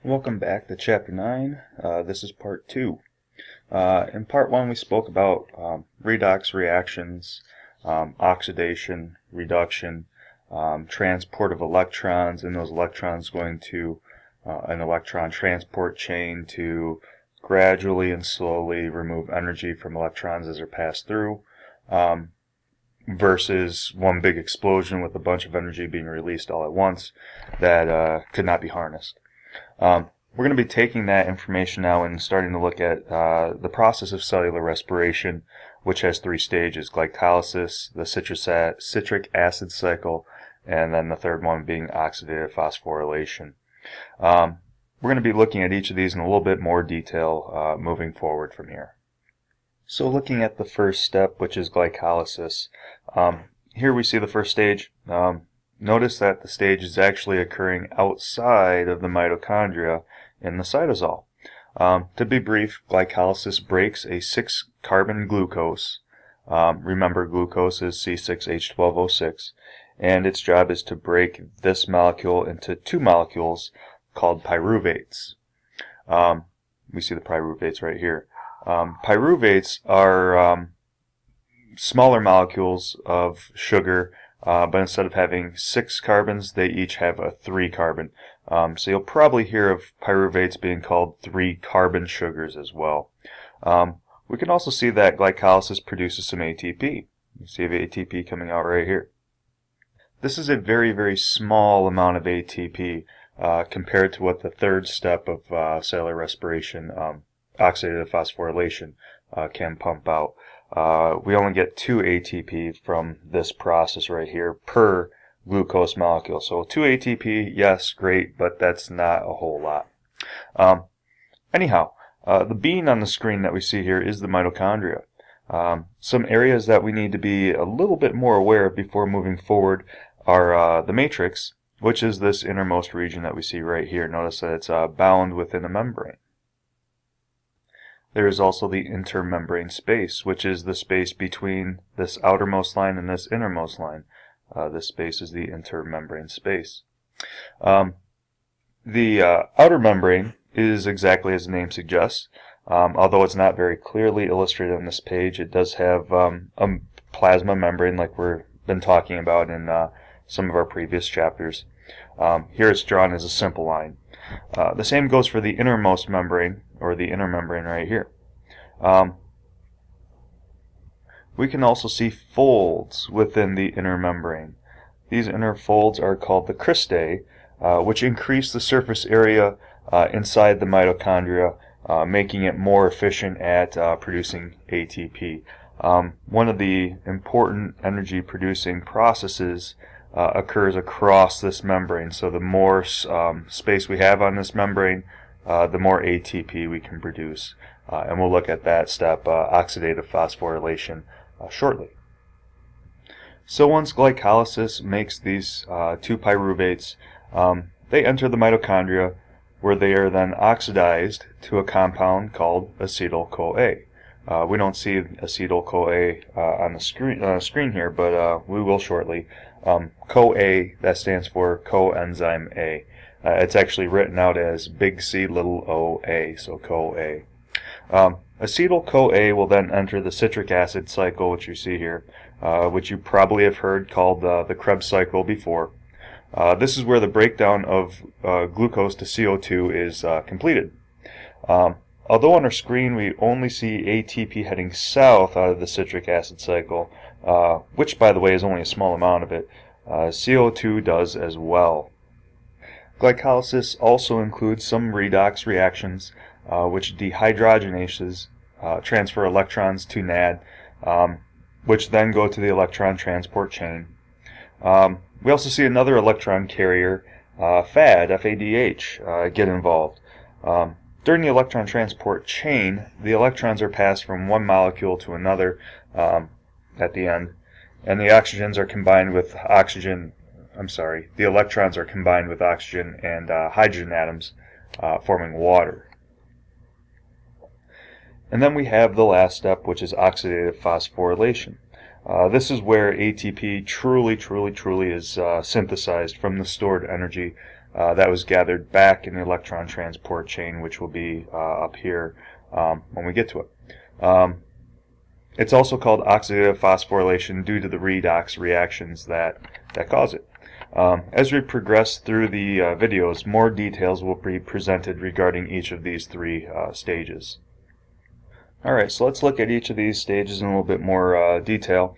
Welcome back to Chapter 9. This is Part 2. In Part 1 we spoke about redox reactions, oxidation, reduction, transport of electrons, and those electrons going to an electron transport chain to gradually and slowly remove energy from electrons as they're passed through, versus one big explosion with a bunch of energy being released all at once that could not be harnessed. We're going to be taking that information now and starting to look at the process of cellular respiration, which has three stages: glycolysis, the citric acid cycle, and then the third one being oxidative phosphorylation. We're going to be looking at each of these in a little bit more detail moving forward from here. So looking at the first step, which is glycolysis, here we see the first stage. Notice that the stage is actually occurring outside of the mitochondria in the cytosol. To be brief, glycolysis breaks a 6-carbon glucose. Remember, glucose is C6H12O6, and its job is to break this molecule into two molecules called pyruvates. We see the pyruvates right here. Pyruvates are smaller molecules of sugar, but instead of having 6 carbons, they each have a 3-carbon. So you'll probably hear of pyruvates being called 3-carbon sugars as well. We can also see that glycolysis produces some ATP. You see the ATP coming out right here. This is a very, very small amount of ATP compared to what the third step of cellular respiration, oxidative phosphorylation, can pump out. We only get 2 ATP from this process right here per glucose molecule. So 2 ATP, yes, great, but that's not a whole lot. Anyhow, the bean on the screen that we see here is the mitochondria. Some areas that we need to be a little bit more aware of before moving forward are the matrix, which is this innermost region that we see right here. Notice that it's bound within a membrane. There is also the intermembrane space, which is the space between this outermost line and this innermost line. This space is the intermembrane space. The outer membrane is exactly as the name suggests. Although it's not very clearly illustrated on this page, it does have a plasma membrane like we've been talking about in some of our previous chapters. Here it's drawn as a simple line. The same goes for the innermost membrane, or the inner membrane right here. We can also see folds within the inner membrane. These inner folds are called the cristae, which increase the surface area inside the mitochondria, making it more efficient at producing ATP. One of the important energy producing processes occurs across this membrane. So the more space we have on this membrane, the more ATP we can produce. And we'll look at that step, oxidative phosphorylation, shortly. So once glycolysis makes these 2 pyruvates, they enter the mitochondria, where they are then oxidized to a compound called acetyl-CoA. We don't see acetyl-CoA on the screen here, but we will shortly. CoA, that stands for coenzyme A. It's actually written out as big C little o A, so CoA. Acetyl-CoA will then enter the citric acid cycle, which you see here, which you probably have heard called the Krebs cycle before. This is where the breakdown of glucose to CO2 is completed. Although on our screen we only see ATP heading south out of the citric acid cycle, which by the way is only a small amount of it, CO2 does as well. Glycolysis also includes some redox reactions, which dehydrogenases transfer electrons to NAD, which then go to the electron transport chain. We also see another electron carrier, FADH, get involved. During the electron transport chain, the electrons are passed from one molecule to another at the end, and the oxygens are combined with oxygen. The electrons are combined with oxygen and hydrogen atoms, forming water. And then we have the last step, which is oxidative phosphorylation. This is where ATP truly is synthesized from the stored energy that was gathered back in the electron transport chain, which will be up here when we get to it. It's also called oxidative phosphorylation due to the redox reactions that cause it. As we progress through the videos, more details will be presented regarding each of these three stages. Alright, so let's look at each of these stages in a little bit more detail,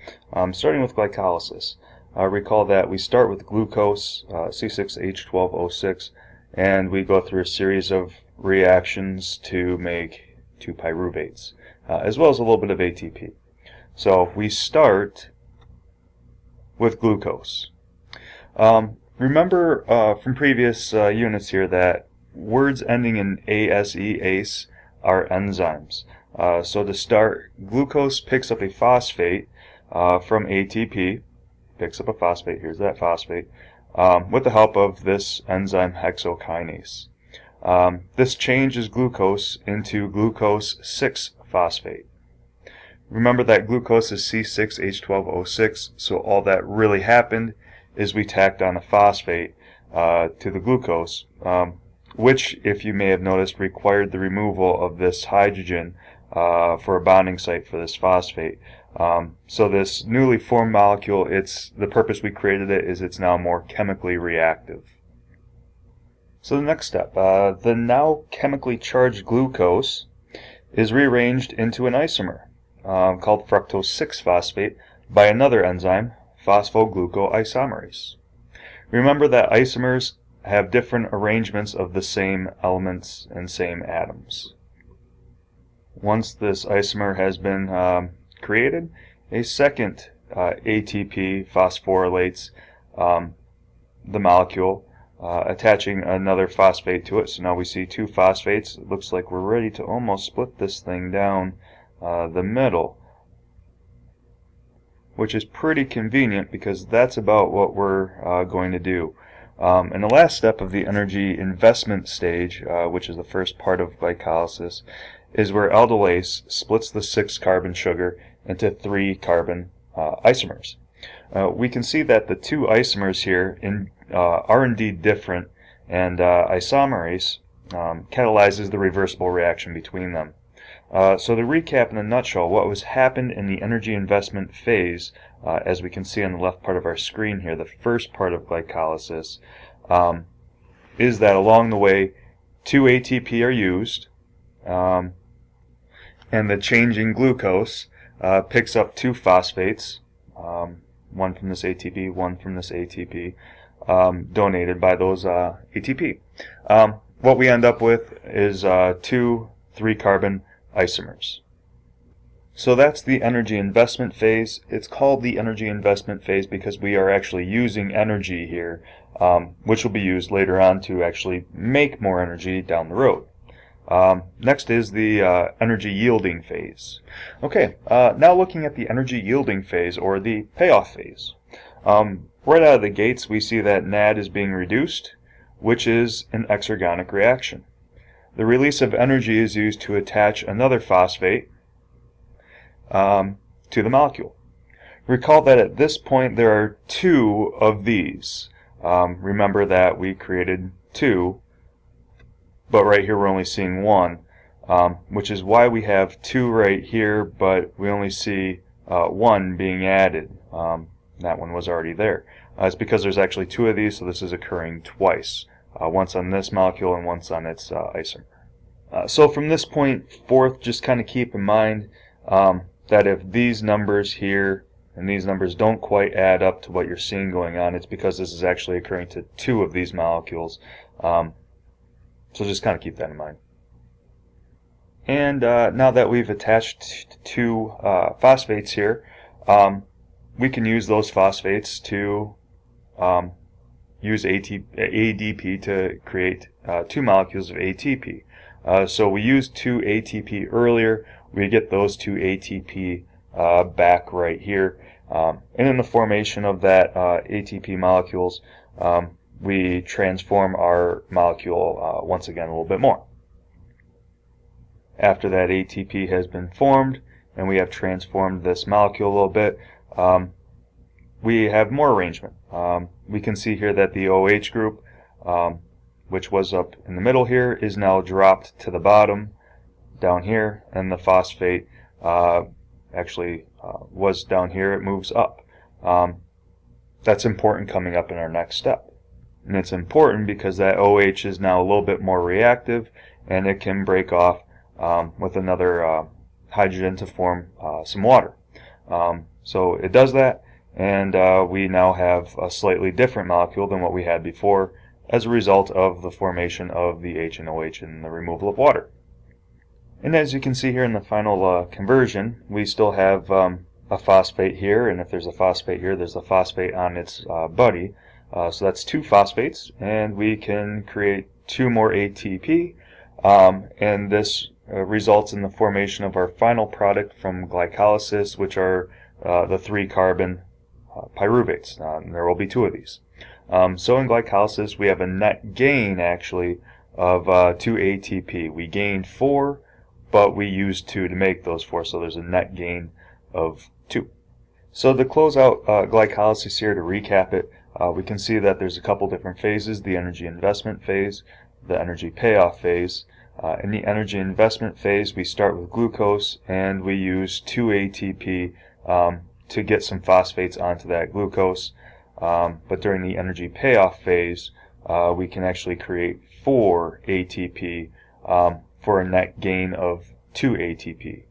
starting with glycolysis. Recall that we start with glucose, C6H12O6, and we go through a series of reactions to make 2-pyruvates, as well as a little bit of ATP. So we start with glucose. Remember from previous units here that words ending in ASE are enzymes. So to start, glucose picks up a phosphate from ATP, picks up a phosphate, here's that phosphate, with the help of this enzyme hexokinase. This changes glucose into glucose 6-phosphate. Remember that glucose is C6H12O6, so all that really happened is we tacked on a phosphate to the glucose, which, if you may have noticed, required the removal of this hydrogen for a bonding site for this phosphate. So this newly formed molecule, the purpose we created it is it's now more chemically reactive. So the next step, the now chemically charged glucose is rearranged into an isomer called fructose 6-phosphate by another enzyme, phosphoglucoisomerase. Remember that isomers have different arrangements of the same elements and same atoms. Once this isomer has been created, a second ATP phosphorylates the molecule, attaching another phosphate to it. So now we see 2 phosphates. It looks like we're ready to almost split this thing down the middle, which is pretty convenient because that's about what we're going to do. And the last step of the energy investment stage, which is the first part of glycolysis, is where aldolase splits the 6-carbon sugar into 3-carbon isomers. We can see that the 2 isomers here are indeed different, and isomerase catalyzes the reversible reaction between them. So to recap in a nutshell, what was happened in the energy investment phase, as we can see on the left part of our screen here, the first part of glycolysis, is that along the way 2 ATP are used, and the changing glucose picks up 2 phosphates, one from this ATP, one from this ATP, donated by those ATP. What we end up with is 2 3-carbon isomers. So that's the energy investment phase. It's called the energy investment phase because we are actually using energy here, which will be used later on to actually make more energy down the road. Next is the energy yielding phase. Okay, now looking at the energy yielding phase, or the payoff phase. Right out of the gates we see that NAD is being reduced, which is an exergonic reaction. The release of energy is used to attach another phosphate to the molecule. Recall that at this point there are 2 of these. Remember that we created 2, but right here we're only seeing 1, which is why we have 2 right here, but we only see 1 being added. That one was already there. It's because there's actually 2 of these, so this is occurring twice. Once on this molecule and once on its isomer. So from this point forth, just kind of keep in mind that if these numbers here and these numbers don't quite add up to what you're seeing going on, it's because this is actually occurring to 2 of these molecules. So just kind of keep that in mind. And now that we've attached 2 phosphates here, we can use those phosphates to use ADP to create 2 molecules of ATP. So we used 2 ATP earlier. We get those 2 ATP back right here. And in the formation of that ATP molecules, we transform our molecule once again a little bit more. After that ATP has been formed and we have transformed this molecule a little bit, we have more arrangement. We can see here that the OH group which was up in the middle here, is now dropped to the bottom down here, and the phosphate was down here. It moves up. That's important coming up in our next step. And it's important because that OH is now a little bit more reactive, and it can break off with another hydrogen to form some water. So it does that, and we now have a slightly different molecule than what we had before as a result of the formation of the H and OH and the removal of water. And as you can see here in the final conversion, we still have a phosphate here, and if there's a phosphate here, there's a phosphate on its buddy. So that's 2 phosphates, and we can create 2 more ATP, and this results in the formation of our final product from glycolysis, which are the 3-carbon pyruvates. And there will be 2 of these. So in glycolysis, we have a net gain, actually, of 2 ATP. We gained 4, but we used 2 to make those 4, so there's a net gain of 2. So to close out glycolysis here, to recap it, we can see that there's a couple different phases: the energy investment phase, the energy payoff phase. In the energy investment phase, we start with glucose, and we use 2 ATP to get some phosphates onto that glucose. But during the energy payoff phase, we can actually create 4 ATP for a net gain of 2 ATP.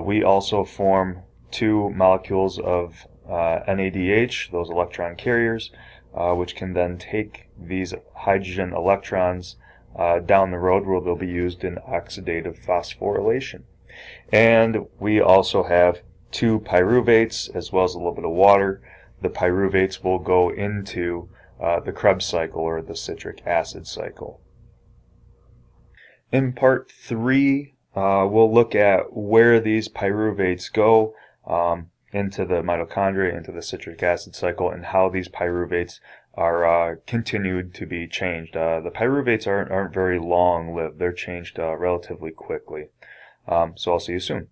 We also form 2 molecules of NADH, those electron carriers, which can then take these hydrogen electrons down the road where they'll be used in oxidative phosphorylation. And we also have 2 pyruvates as well as a little bit of water. The pyruvates will go into the Krebs cycle, or the citric acid cycle. In part 3, we'll look at where these pyruvates go into the mitochondria, into the citric acid cycle, and how these pyruvates are continued to be changed. The pyruvates aren't very long-lived. They're changed relatively quickly. So I'll see you soon.